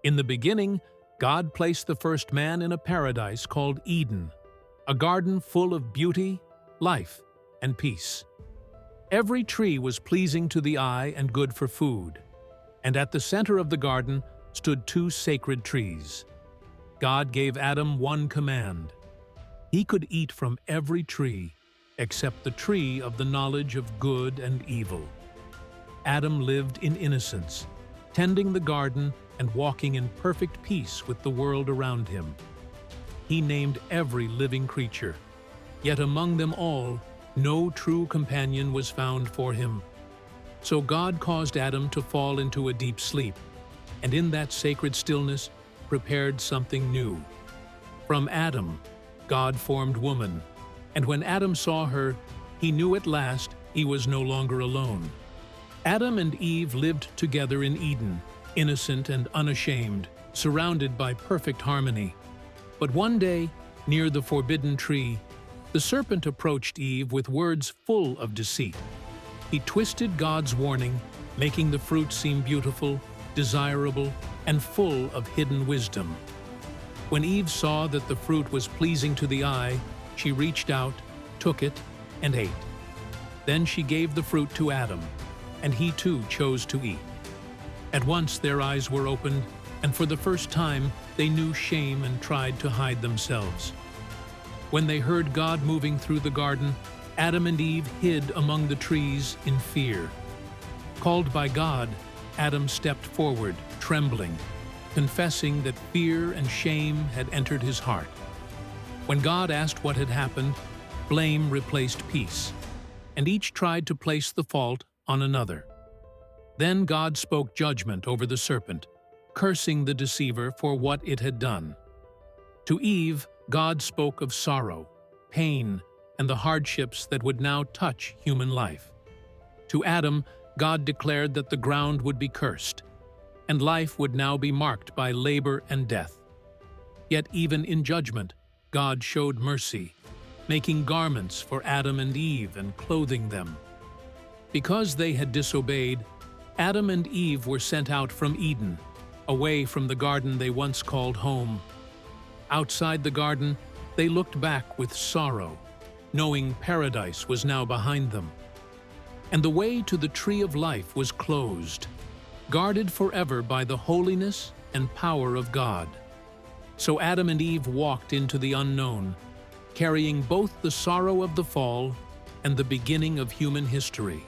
In the beginning, God placed the first man in a paradise called Eden, a garden full of beauty, life, and peace. Every tree was pleasing to the eye and good for food, and at the center of the garden stood two sacred trees. God gave Adam one command. He could eat from every tree except the tree of the knowledge of good and evil. Adam lived in innocence, tending the garden and walking in perfect peace with the world around him. He named every living creature, yet among them all, no true companion was found for him. So God caused Adam to fall into a deep sleep, and in that sacred stillness prepared something new. From Adam, God formed woman, and when Adam saw her, he knew at last he was no longer alone. Adam and Eve lived together in Eden, innocent and unashamed, surrounded by perfect harmony. But one day, near the forbidden tree, the serpent approached Eve with words full of deceit. He twisted God's warning, making the fruit seem beautiful, desirable, and full of hidden wisdom. When Eve saw that the fruit was pleasing to the eye, she reached out, took it, and ate. Then she gave the fruit to Adam, and he too chose to eat. At once their eyes were opened, and for the first time they knew shame and tried to hide themselves. When they heard God moving through the garden, Adam and Eve hid among the trees in fear. Called by God, Adam stepped forward, trembling, confessing that fear and shame had entered his heart. When God asked what had happened, blame replaced peace, and each tried to place the fault on another. Then God spoke judgment over the serpent, cursing the deceiver for what it had done. To Eve, God spoke of sorrow, pain, and the hardships that would now touch human life. To Adam, God declared that the ground would be cursed, and life would now be marked by labor and death. Yet even in judgment, God showed mercy, making garments for Adam and Eve and clothing them. Because they had disobeyed, Adam and Eve were sent out from Eden, away from the garden they once called home. Outside the garden, they looked back with sorrow, knowing paradise was now behind them. And the way to the tree of life was closed, guarded forever by the holiness and power of God. So Adam and Eve walked into the unknown, carrying both the sorrow of the fall and the beginning of human history.